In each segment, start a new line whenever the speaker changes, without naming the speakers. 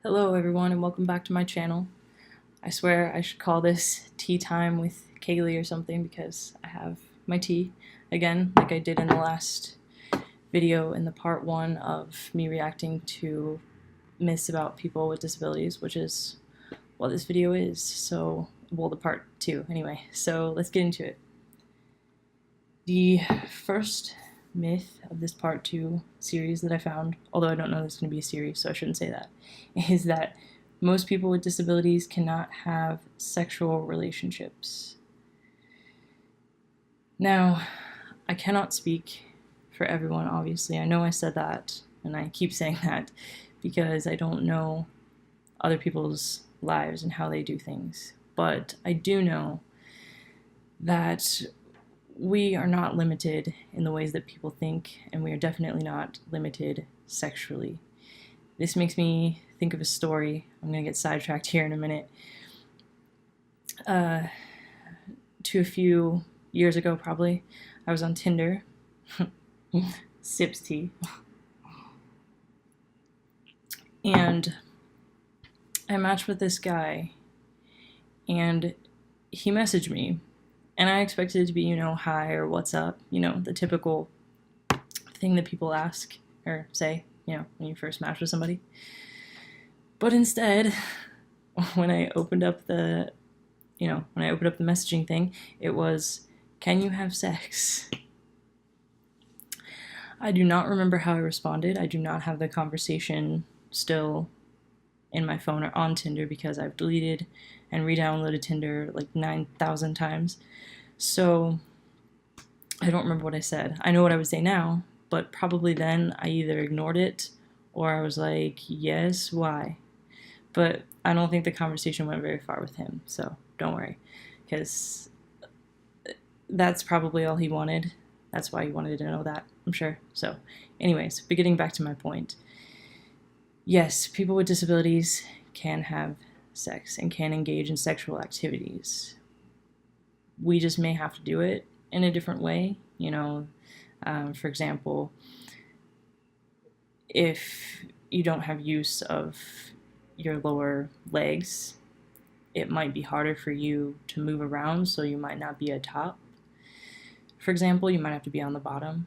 Hello everyone and welcome back to my channel. I swear I should call this tea time with Kaylee or something because I have my tea again like I did in the last video in the part 1 of me reacting to myths about people with disabilities, which is what this video is. So, well, the part 2 anyway. So let's get into it. The first myth of this part 2 series that I found, although I don't know this is going to be a series so I shouldn't say that, is that most people with disabilities cannot have sexual relationships. Now, I cannot speak for everyone, obviously. I know I said that, and I keep saying that because I don't know other people's lives and how they do things. But I do know that we are not limited in the ways that people think, and we are definitely not limited sexually. This makes me think of a story. I'm going to get sidetracked here in a minute. To a few years ago, probably, I was on Tinder. Sips tea. And I matched with this guy, and he messaged me. And I expected it to be, hi or what's up, the typical thing that people ask or say, when you first match with somebody. But instead, when I opened up the messaging thing, it was, can you have sex? I do not remember how I responded. I do not have the conversation still in my phone or on Tinder because I've deleted and re-downloaded Tinder like 9,000 times. So I don't remember what I said. I know what I would say now, but probably then I either ignored it or I was like, yes, why? But I don't think the conversation went very far with him, so don't worry, because that's probably all he wanted. That's why he wanted to know that, I'm sure. So anyways, but getting back to my point. Yes, people with disabilities can have sex and can engage in sexual activities. We just may have to do it in a different way. For example, if you don't have use of your lower legs, it might be harder for you to move around, so you might not be a top. For example, you might have to be on the bottom.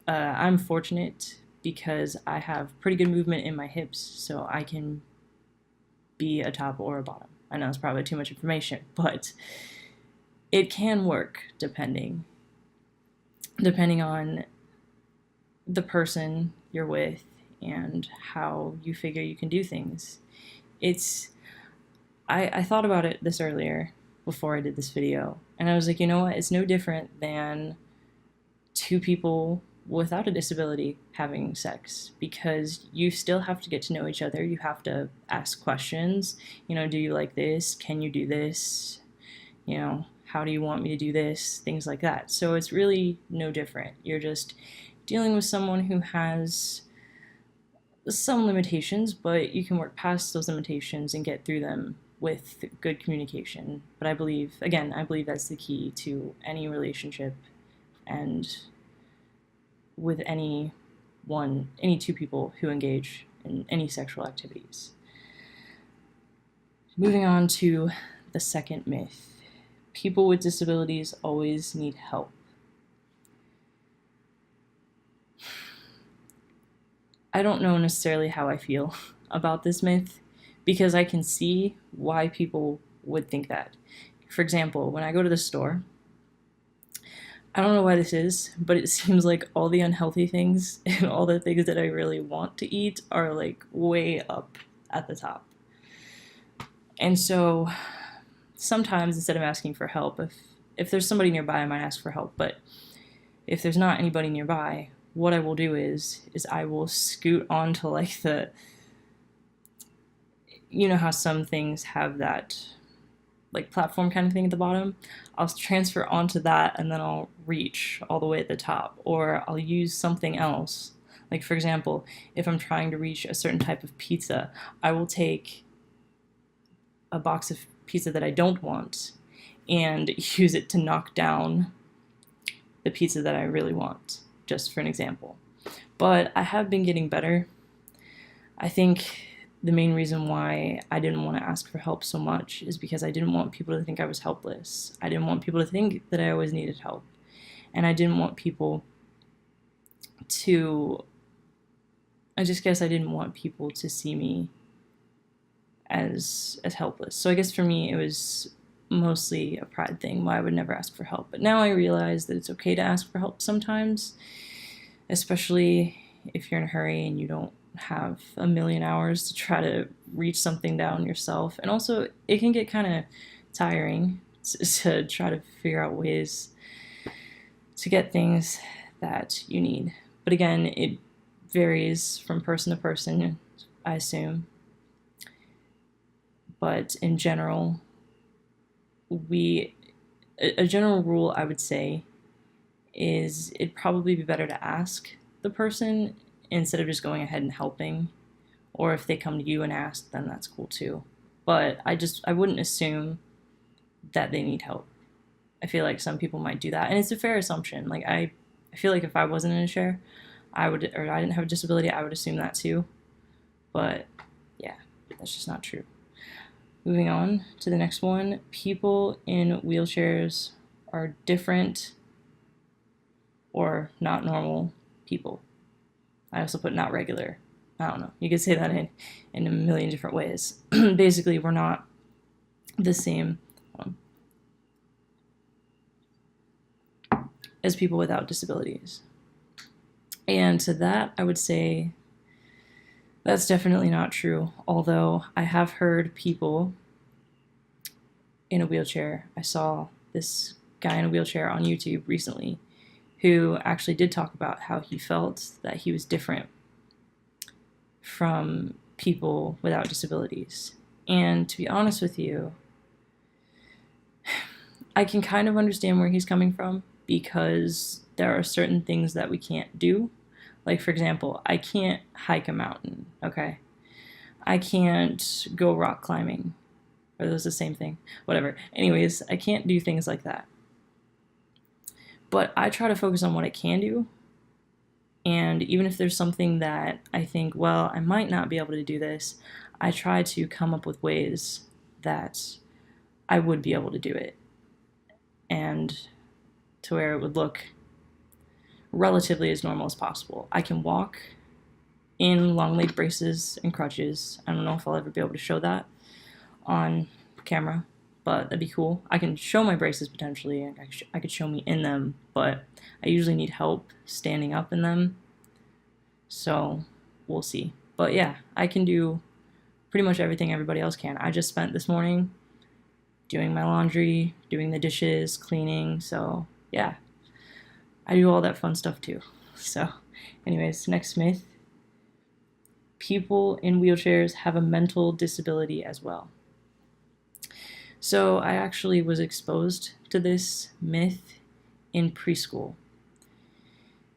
I'm fortunate because I have pretty good movement in my hips, so I can be a top or a bottom. I know it's probably too much information, but it can work depending on the person you're with and how you figure you can do things. I thought about it this earlier before I did this video, and I was like, you know what, it's no different than two people without a disability having sex, because you still have to get to know each other. You have to ask questions, do you like this? Can you do this? How do you want me to do this? Things like that. So it's really no different. You're just dealing with someone who has some limitations, but you can work past those limitations and get through them with good communication. But I believe that's the key to any relationship and with any two people who engage in any sexual activities. Moving on to the second myth. People with disabilities always need help. I don't know necessarily how I feel about this myth because I can see why people would think that. For example, when I go to the store, I don't know why this is, but it seems like all the unhealthy things and all the things that I really want to eat are like way up at the top. And so sometimes instead of asking for help, if there's somebody nearby, I might ask for help. But if there's not anybody nearby, what I will do is I will scoot onto like how some things have that like platform kind of thing at the bottom. I'll transfer onto that and then I'll reach all the way at the top, or I'll use something else. Like for example, if I'm trying to reach a certain type of pizza, I will take a box of pizza that I don't want and use it to knock down the pizza that I really want, just for an example. But I have been getting better. I think the main reason why I didn't want to ask for help so much is because I didn't want people to think I was helpless. I didn't want people to think that I always needed help. And I didn't want people to, I just guess I didn't want people to see me as helpless. So I guess for me it was mostly a pride thing why I would never ask for help. But now I realize that it's okay to ask for help sometimes, especially if you're in a hurry and you don't have a million hours to try to reach something down yourself. And also it can get kind of tiring to try to figure out ways to get things that you need. But again, it varies from person to person, I assume. But in general, a general rule I would say is it'd probably be better to ask the person instead of just going ahead and helping. Or if they come to you and ask, then that's cool too. But I wouldn't assume that they need help. I feel like some people might do that, and it's a fair assumption. Like I feel like if I wasn't in a chair, or I didn't have a disability, I would assume that too. But yeah, that's just not true. Moving on to the next one, people in wheelchairs are different or not normal people. I also put not regular. I don't know. You could say that in a million different ways. Basically, we're not the same as people without disabilities. And to that, I would say that's definitely not true. Although I have heard people in a wheelchair. I saw this guy in a wheelchair on YouTube recently who actually did talk about how he felt that he was different from people without disabilities. And to be honest with you, I can kind of understand where he's coming from because there are certain things that we can't do. Like, for example, I can't hike a mountain, okay? I can't go rock climbing. Are those the same thing? Whatever. Anyways, I can't do things like that. But I try to focus on what I can do. And even if there's something that I think, well, I might not be able to do this, I try to come up with ways that I would be able to do it. And to where it would look relatively as normal as possible. I can walk in long leg braces and crutches. I don't know if I'll ever be able to show that on camera, but that'd be cool. I can show my braces potentially, and I could show me in them, but I usually need help standing up in them, so we'll see. But yeah, I can do pretty much everything everybody else can. I just spent this morning doing my laundry, doing the dishes, cleaning, so yeah, I do all that fun stuff too. So anyways, next myth. People in wheelchairs have a mental disability as well. So I actually was exposed to this myth in preschool.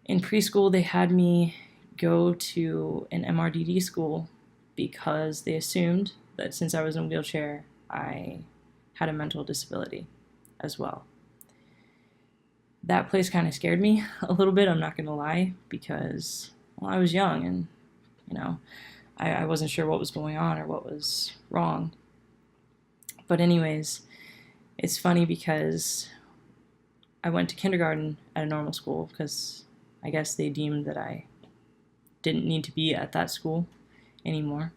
In preschool, they had me go to an MRDD school because they assumed that since I was in a wheelchair, I had a mental disability as well. That place kind of scared me a little bit, I'm not going to lie, because, well, I was young and, I wasn't sure what was going on or what was wrong. But anyways, it's funny because I went to kindergarten at a normal school because I guess they deemed that I didn't need to be at that school anymore.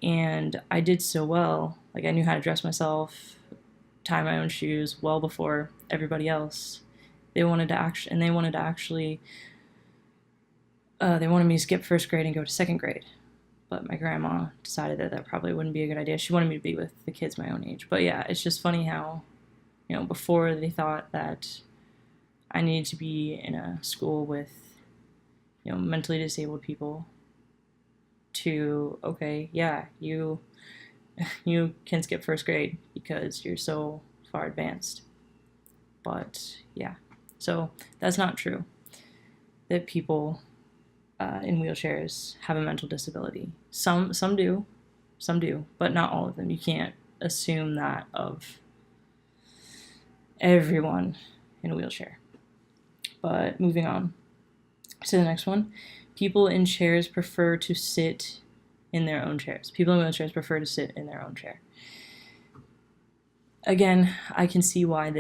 And I did so well. Like, I knew how to dress myself, tie my own shoes well before everybody else. They wanted me to skip first grade and go to second grade. But my grandma decided that probably wouldn't be a good idea. She wanted me to be with the kids my own age. But yeah, it's just funny how, before they thought that I needed to be in a school with, mentally disabled people, to, okay, yeah, you can skip first grade because you're so far advanced. But yeah, so that's not true that people in wheelchairs have a mental disability. Some do, but not all of them. You can't assume that of everyone in a wheelchair. But moving on to the next one. People in chairs prefer to sit in their own chairs. People in wheelchairs prefer to sit in their own chair. Again, I can see why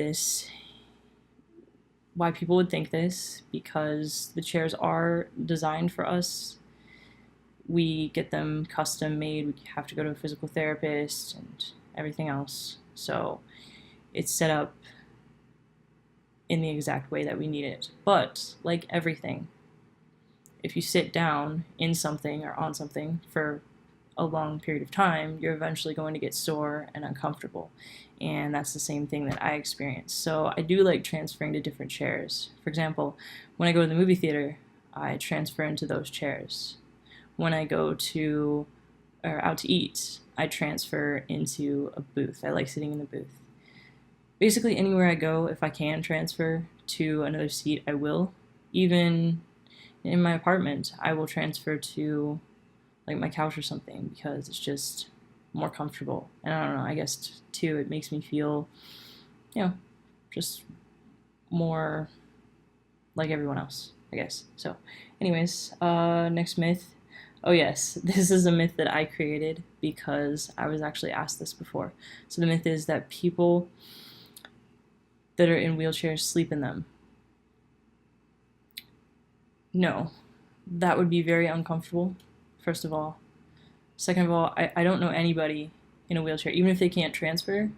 people would think this, because the chairs are designed for us. We get them custom made. We have to go to a physical therapist and everything else. So it's set up in the exact way that we need it. But like everything, if you sit down in something or on something for a long period of time, you're eventually going to get sore and uncomfortable. And that's the same thing that I experience. So I do like transferring to different chairs. For example, when I go to the movie theater, I transfer into those chairs. When I go to or out to eat, I transfer into a booth. I like sitting in the booth. Basically, anywhere I go, if I can transfer to another seat, I will. Even in my apartment, I will transfer to like my couch or something, because it's just more comfortable. And I don't know, I guess too, it makes me feel, just more like everyone else, I guess. So anyways, next myth. Oh yes, this is a myth that I created because I was actually asked this before. So the myth is that people that are in wheelchairs sleep in them. No, that would be very uncomfortable, first of all. Second of all, I don't know anybody in a wheelchair, even if they can't transfer.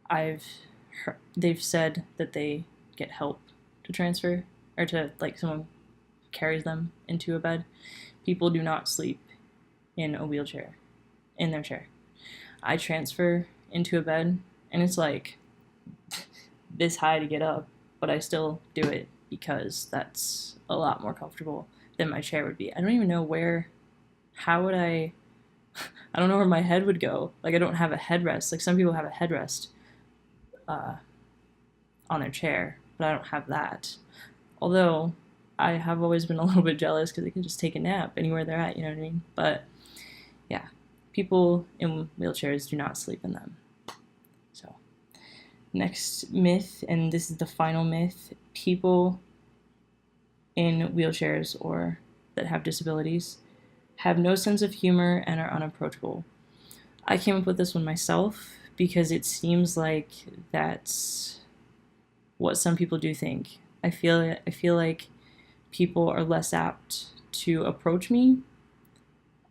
They've said that they get help to transfer, or to, like, someone carries them into a bed. People do not sleep in a wheelchair, in their chair. I transfer into a bed, and it's like this high to get up, but I still do it because that's a lot more comfortable than my chair would be. I don't even know how would I don't know where my head would go. Like, I don't have a headrest. Like, some people have a headrest on their chair, but I don't have that. Although, I have always been a little bit jealous because they can just take a nap anywhere they're at, you know what I mean? But, yeah, people in wheelchairs do not sleep in them. So, next myth, and this is the final myth: people in wheelchairs or that have disabilities have no sense of humor and are unapproachable. I came up with this one myself because it seems like that's what some people do think. I feel like people are less apt to approach me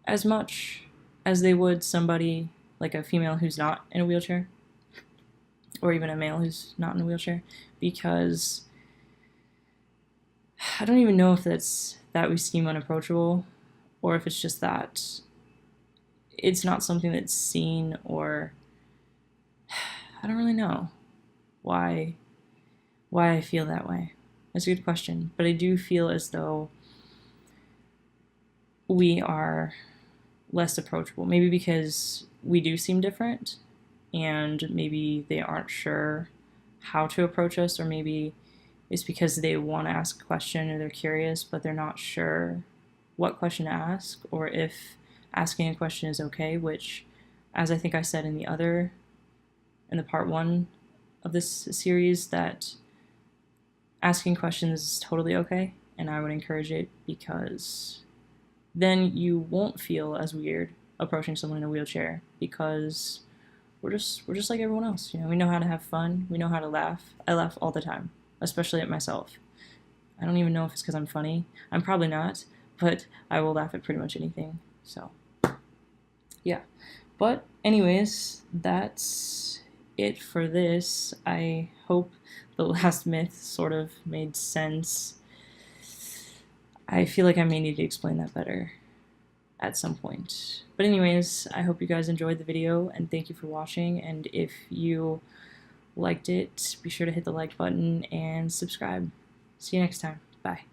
as much as they would somebody like a female who's not in a wheelchair, or even a male who's not in a wheelchair, because I don't even know if that's that we seem unapproachable, or if it's just that it's not something that's seen, or I don't really know why I feel that way. That's a good question, but I do feel as though we are less approachable, maybe because we do seem different, and maybe they aren't sure how to approach us, or maybe it's because they want to ask a question or they're curious, but they're not sure what question to ask, or if asking a question is okay, which, as I think I said in the part 1 of this series, that asking questions is totally okay, and I would encourage it, because then you won't feel as weird approaching someone in a wheelchair, because we're just like everyone else. We know how to have fun, we know how to laugh. I laugh all the time, especially at myself. I don't even know if it's because I'm funny. I'm probably not, but I will laugh at pretty much anything. So, yeah. But anyways, that's it for this. I hope the last myth sort of made sense. I feel like I may need to explain that better at some point. But anyways, I hope you guys enjoyed the video, and thank you for watching. And if you liked it, be sure to hit the like button and subscribe. See you next time. Bye.